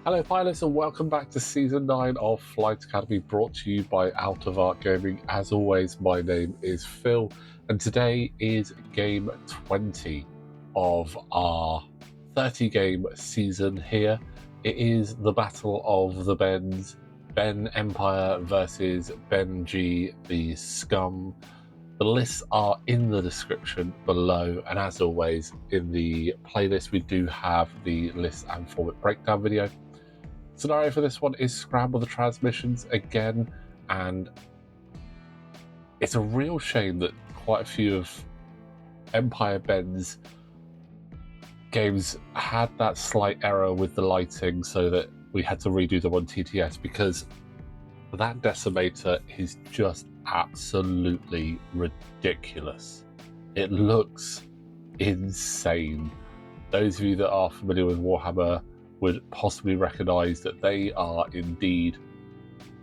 Hello pilots and welcome back to Season 9 of Flight Academy, brought to you by Out of Arc Gaming. As always, my name is Phil and today is game 20 of our 30 game season here. It is the Battle of the Bens, Ben Empire versus Ben G, the Scum. The lists are in the description below, and as always in the playlist we do have the list and format breakdown video. Scenario for this one is Scramble the transmissions again, and it's a real shame that quite a few of Empire Ben's games had that slight error with the lighting, so that we had to redo them on TTS, because that Decimator is just absolutely ridiculous. It looks insane. Those of you that are familiar with Warhammer would possibly recognise that they are indeed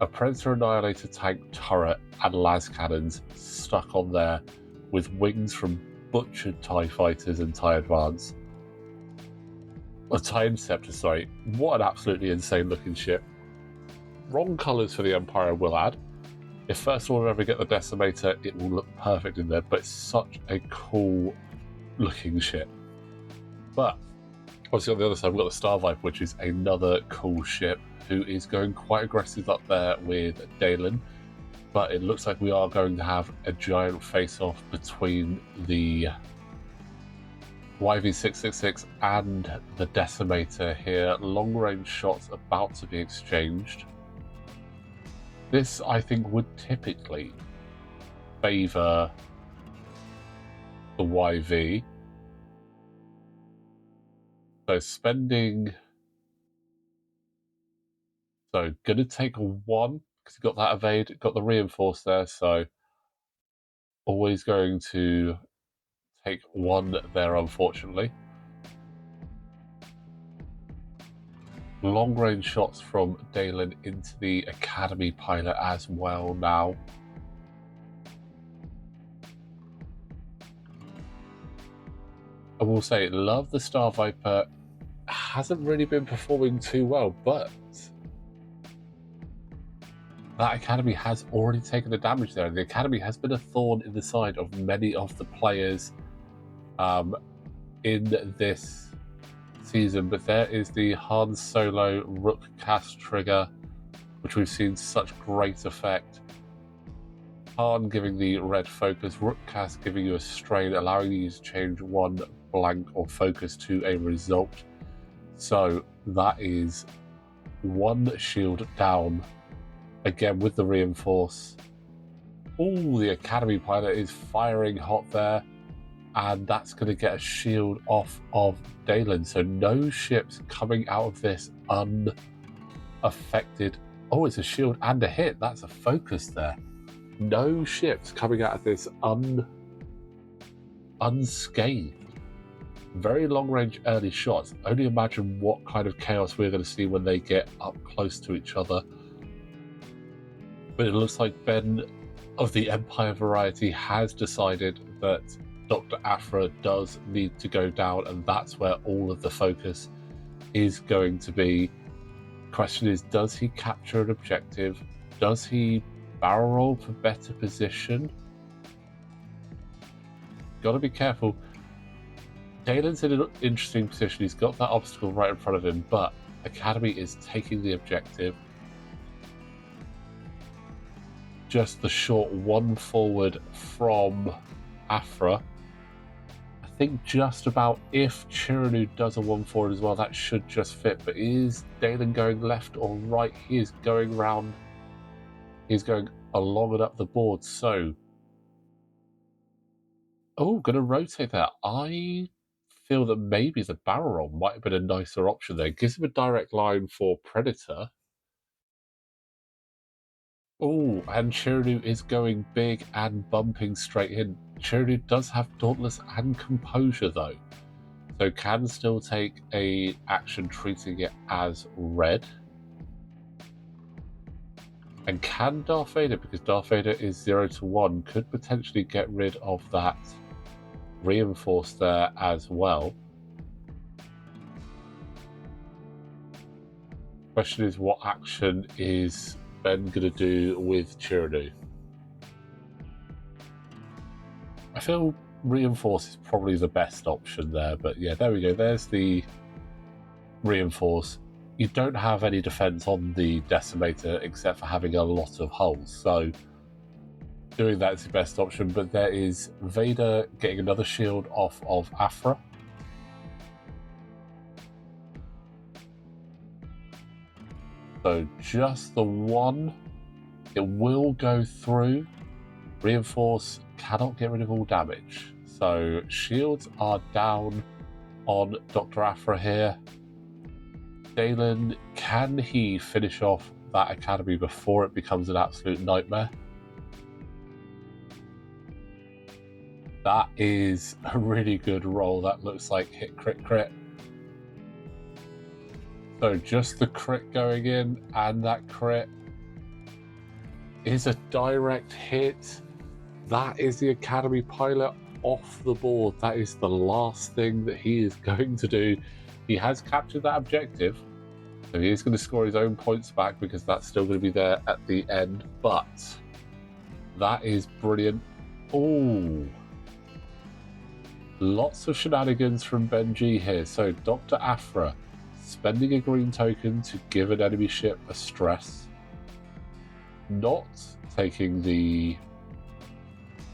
a Predator Annihilator tank turret and las cannons stuck on there with wings from butchered TIE fighters and TIE Advance. TIE Interceptor, sorry. What an absolutely insane looking ship. Wrong colours for the Empire, will add. If first order ever get the Decimator, it will look perfect in there, but it's such a cool looking ship. But obviously on the other side we've got the Star Viper, which is another cool ship, who is going quite aggressive up there with Dalen. But it looks like we are going to have a giant face-off between the YV666 and the Decimator here. Long-range shots about to be exchanged. This, I think, would typically favour the YV. So spending... So going to take a 1, because you got that evade, got the reinforce there, so always going to take 1 there, unfortunately. Long-range shots from Dalen into the Academy pilot as well now. I will say, love the Star Viper. Hasn't really been performing too well, but that Academy has already taken the damage there. The Academy has been a thorn in the side of many of the players in this season, but there is the Han Solo Rook cast trigger, which we've seen such great effect. Han giving the red focus, Rook cast giving you a strain, allowing you to change one blank or focus to a result. So that is 1 shield down, again with the reinforce. Oh, the Academy pilot is firing hot there, and that's going to get a shield off of Dalen. So no ships coming out of this unaffected. Oh, it's a shield and a hit. That's a focus there. No ships coming out of this unscathed. Very long range early shots. Only imagine what kind of chaos we're going to see when they get up close to each other. But it looks like Ben of the Empire variety has decided that Dr. Aphra does need to go down, and that's where all of the focus is going to be. Question is, does he capture an objective? Does he barrel roll for better position? Got to be careful. Dalen's in an interesting position. He's got that obstacle right in front of him, but Academy is taking the objective. Just the short 1 forward from Aphra. I think just about, if Chiraneau does a 1 forward as well, that should just fit. But is Dalen going left or right? He is going round. He's going along and up the board. So, oh, going to rotate that. I feel that maybe the barrel roll might have been a nicer option there. Gives him a direct line for Predator. Oh, and Chiraneau is going big and bumping straight in. Chiraneau does have Dauntless and Composure though, so can still take a action treating it as red. And can Darth Vader, because Darth Vader is 0 to 1, could potentially get rid of that reinforce there as well. Question is, what action is Ben going to do with Chiraneau? I feel reinforce is probably the best option there, but yeah, there we go. There's the reinforce. You don't have any defense on the Decimator except for having a lot of hulls, so doing that is the best option. But there is Vader getting another shield off of Afra. So just the one. It will go through. Reinforce cannot get rid of all damage. So shields are down on Dr. Afra here. Dalen, can he finish off that academy before it becomes an absolute nightmare? That is a really good roll. That looks like hit, crit, crit. So just the crit going in, and that crit is a direct hit. That is the academy pilot off the board. That is the last thing that he is going to do. He has captured that objective, so he is going to score his own points back because that's still going to be there at the end. But that is brilliant. Oh, lots of shenanigans from Benji here. So Dr. Afra spending a green token to give an enemy ship a stress, not taking the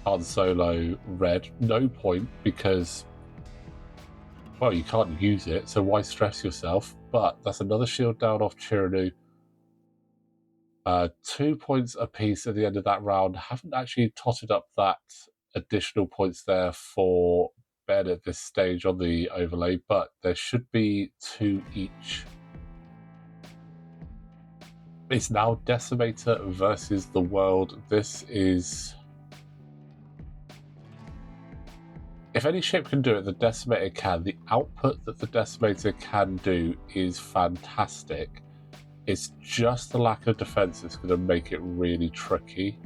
Han Solo red, no point, because, well, you can't use it, so why stress yourself? But that's another shield down off Chiraneau. 2 points apiece at the end of that round. Haven't actually totted up that additional points there for Ben at this stage on the overlay, but there should be 2 each. It's now Decimator versus the world. This is... if any ship can do it, the Decimator can. The output that the Decimator can do is fantastic. It's just the lack of defense that's going to make it really tricky.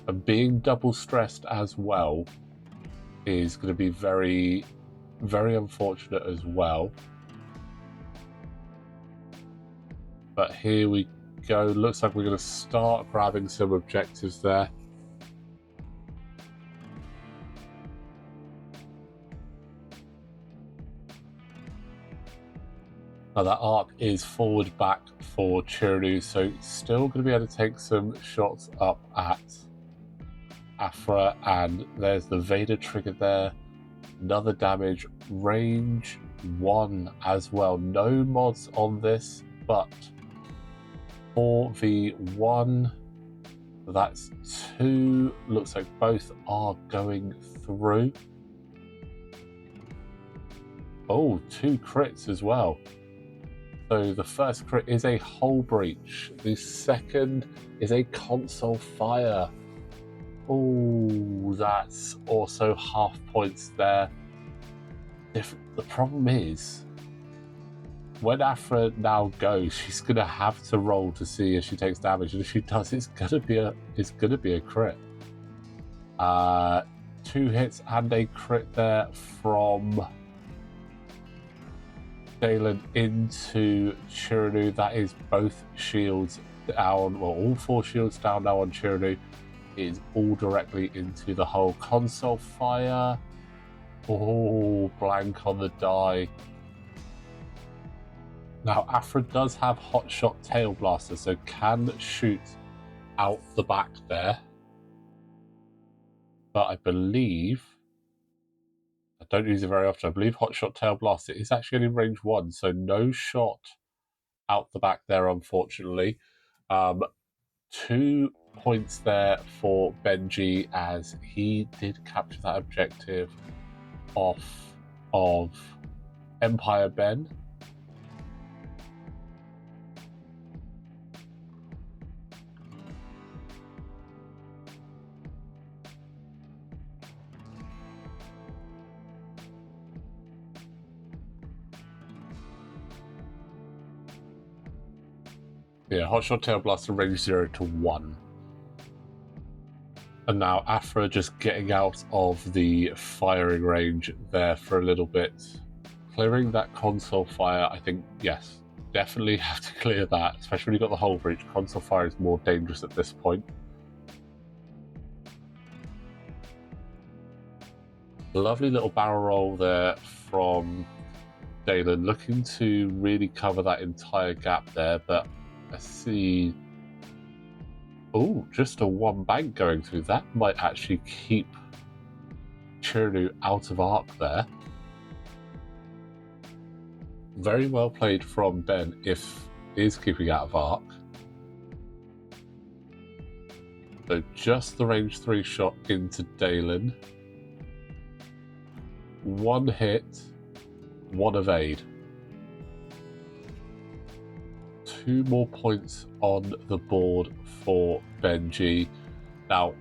And being double stressed as well is going to be very, very unfortunate as well. But here we go. Looks like we're going to start grabbing some objectives there. Now that arc is forward back for Chiraneau, so still going to be able to take some shots up at Afra, and there's the Vader trigger there. Another damage, range 1 as well. No mods on this, but 4v1, that's 2. Looks like both are going through. Oh, 2 crits as well. So the first crit is a hull breach. The second is a console fire. Oh, that's also half points there. The problem is, when Afra now goes, she's gonna have to roll to see if she takes damage, and if she does, it's gonna be a crit. 2 hits and a crit there from Dalen into Chiraneau. That is both shields down, well, all 4 shields down now on Chiraneau. It is all directly into the whole console fire. Oh, blank on the die. Now, Afra does have hotshot tail blaster, so can shoot out the back there. But I believe, I don't use it very often, I believe hotshot tail blaster is actually only range 1, so no shot out the back there, unfortunately. 2 points there for Benji, as he did capture that objective off of Empire Ben. Yeah, hotshot tail blaster range 0 to 1. And now Afra just getting out of the firing range there for a little bit. clearing that console fire, I think, yes, definitely have to clear that, especially when you've got the hull breach. Console fire is more dangerous at this point. Lovely little barrel roll there from Dalen, looking to really cover that entire gap there, but I see... Oh, just a one bank going through. That might actually keep Chiraneau out of arc there. Very well played from Ben if he is keeping out of arc. So just the range 3 shot into Dalen. One hit, one evade. 2 more points on the board for Benji. Now,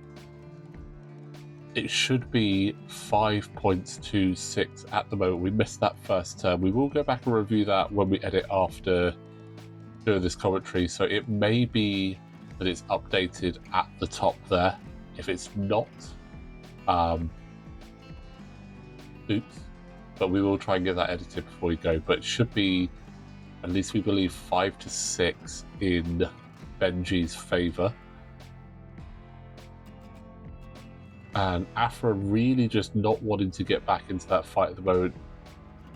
it should be 5 points to 6 at the moment. We missed that first turn. We will go back and review that when we edit after doing this commentary. So it may be that it's updated at the top there. If it's not, oops. But we will try and get that edited before we go. But it should be, at least we believe, 5 to 6 in Benji's favour. And Afra really just not wanting to get back into that fight at the moment.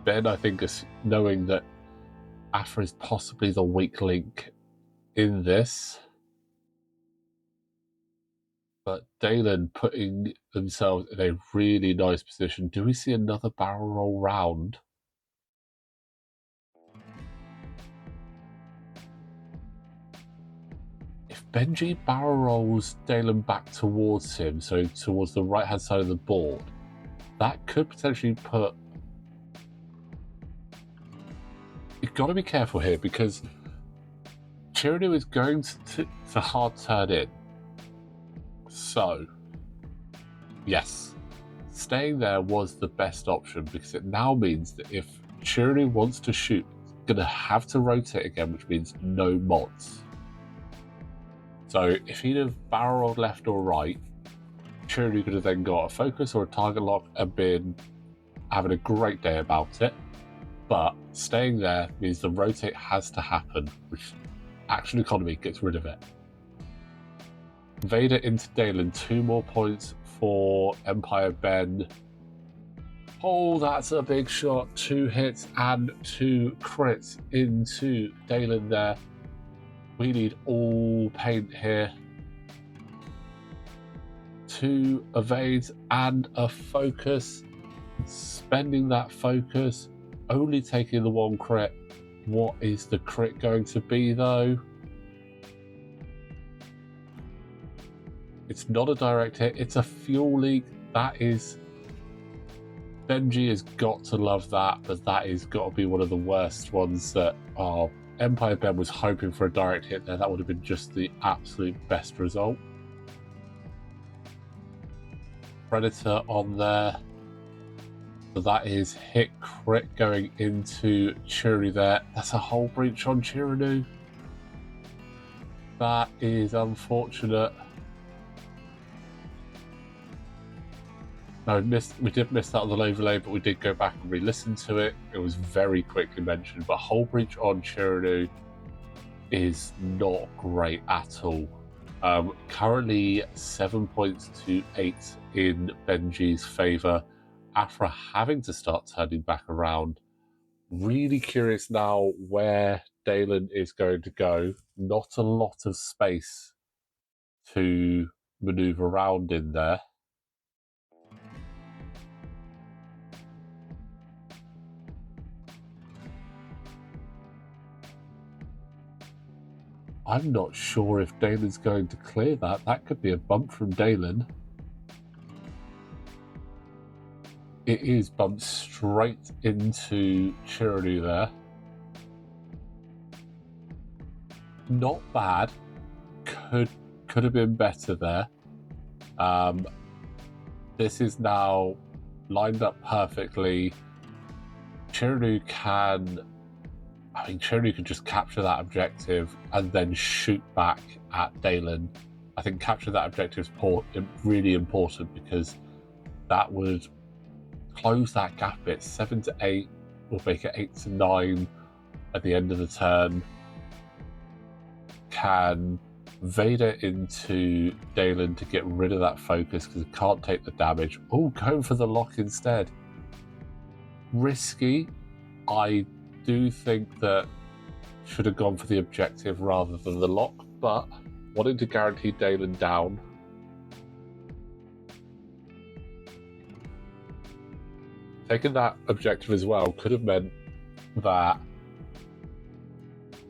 Ben, I think, is knowing that Afra is possibly the weak link in this. But Dalen putting themselves in a really nice position. Do we see another barrel roll round? If Benji barrel rolls Dalen back towards him, so towards the right-hand side of the board, that could potentially put... You've got to be careful here, because Chiraneau is going to hard turn in. So, yes, staying there was the best option, because it now means that if Chiraneau wants to shoot, it's going to have to rotate again, which means no mods. So if he'd have barrel rolled left or right, Chiraneau could have then got a focus or a target lock and been having a great day about it. But staying there means the rotate has to happen, which action economy gets rid of it. Vader into Dalen, 2 more points for Empire Ben. Oh, that's a big shot. 2 hits and 2 crits into Dalen there. We need all paint here. 2 evades and a focus. Spending that focus, only taking the 1 crit. What is the crit going to be though? It's not a direct hit, it's a fuel leak. That is... Benji has got to love that, but that has got to be one of the worst ones that are... Empire Ben was hoping for a direct hit there. That would have been just the absolute best result. Predator on there. So that is hit crit going into Chiraneau there. That's a hull breach on Chiraneau. That is unfortunate. No, we did miss that on the overlay, but we did go back and re-listen to it. It was very quickly mentioned, but hull breach on Chiraneau is not great at all. Currently 7 points to 8 in Benji's favour. Afra having to start turning back around. Really curious now where Dalen is going to go. Not a lot of space to manoeuvre around in there. I'm not sure if Dalen's going to clear that. That could be a bump from Dalen. It is bumped straight into Chiraneau there. Not bad. Could have been better there. This is now lined up perfectly. Chiraneau can just capture that objective and then shoot back at Dalen. I think capture that objective is really important, because that would close that gap a bit. 7 to 8 We'll make it 8 to 9 at the end of the turn. Can Vader into Dalen to get rid of that focus because it can't take the damage. Oh, going for the lock instead. Risky. I do think that should have gone for the objective rather than the lock, but wanting to guarantee Dalen down. Taking that objective as well could have meant that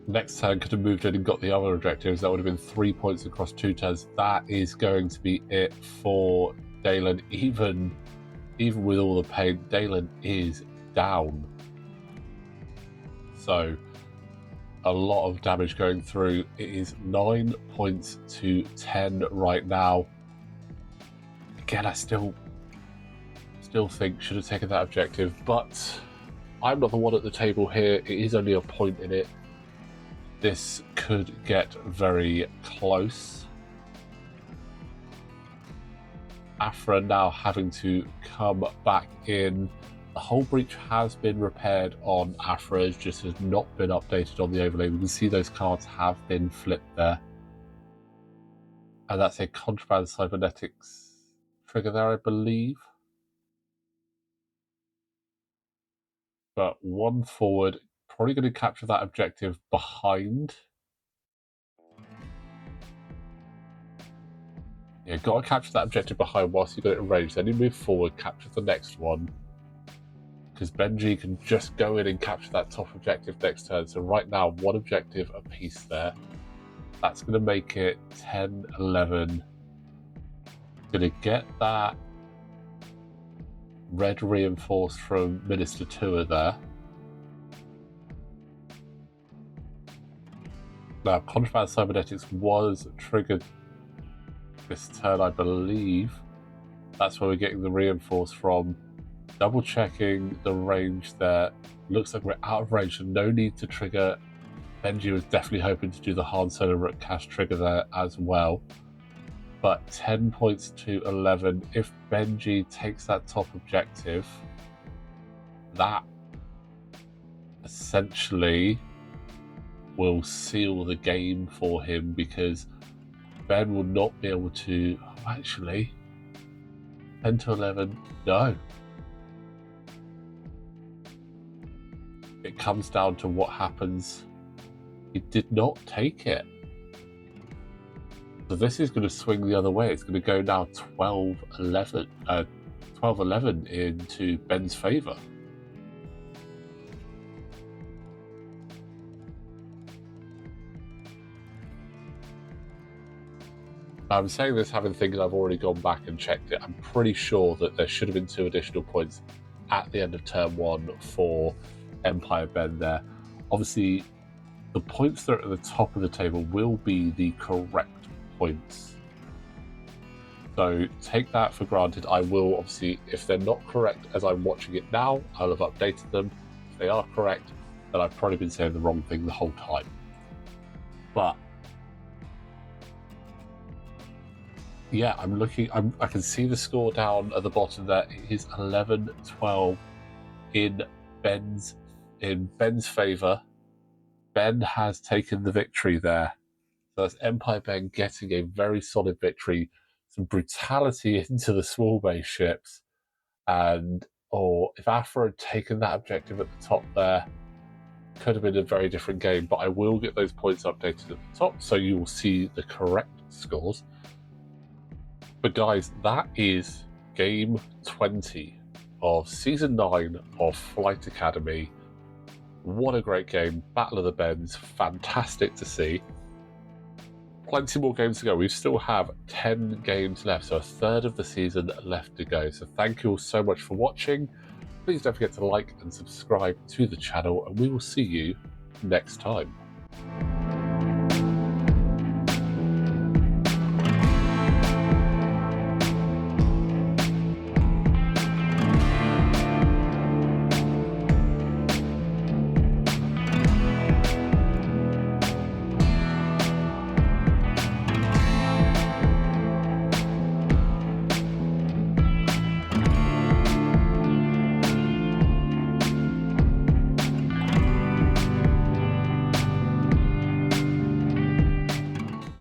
next turn could have moved in and got the other objectives. That would have been 3 points across 2 turns. That is going to be it for Dalen. Even with all the pain, Dalen is down. So a lot of damage going through. It is 9 points to 10 right now. Again, I still think should have taken that objective, but I'm not the one at the table here. It is only a point in it. This could get very close. Afra now having to come back in. The hull breach has been repaired on Afra, it just has not been updated on the overlay. We can see those cards have been flipped there. And that's a contraband cybernetics trigger there, I believe. But one forward, probably going to capture that objective behind. Yeah, got to capture that objective behind whilst you've got it in range. Then you move forward, capture the next one. Because Benji can just go in and capture that top objective next turn. So right now, one objective apiece there. That's going to make it 10, 11. Going to get that red reinforced from Minister Tua there. Now, Contraband Cybernetics was triggered this turn, I believe. That's where we're getting the reinforce from. Double checking the range there. Looks like we're out of range, so no need to trigger. Benji was definitely hoping to do the Han Solo Rook Cash trigger there as well. But 10 points to 11. If Benji takes that top objective, that essentially will seal the game for him, because Ben will not be able to... Oh, actually, 10 to 11, no. It comes down to what happens. He did not take it. So this is going to swing the other way. It's going to go now 12-11 into Ben's favour. I'm saying this having thinking I've already gone back and checked it. I'm pretty sure that there should have been 2 additional points at the end of turn 1 for Empire Ben there. Obviously, the points that are at the top of the table will be the correct points. So take that for granted. I will obviously, if they're not correct as I'm watching it now, I'll have updated them. If they are correct, then I've probably been saying the wrong thing the whole time. But yeah, I'm looking, I can see the score down at the bottom there. It is 11-12 in Ben's favour. Ben has taken the victory there. So that's Empire Ben getting a very solid victory. Some brutality into the small base ships. And, if Afra had taken that objective at the top there, could have been a very different game. But I will get those points updated at the top, so you will see the correct scores. But guys, that is game 20 of season 9 of Flight Academy. What a great game. Battle of the Bens. Fantastic to see. Plenty more games to go. We still have 10 games left, so a third of the season left to go. So thank you all so much for watching. Please don't forget to like and subscribe to the channel, and we will see you next time.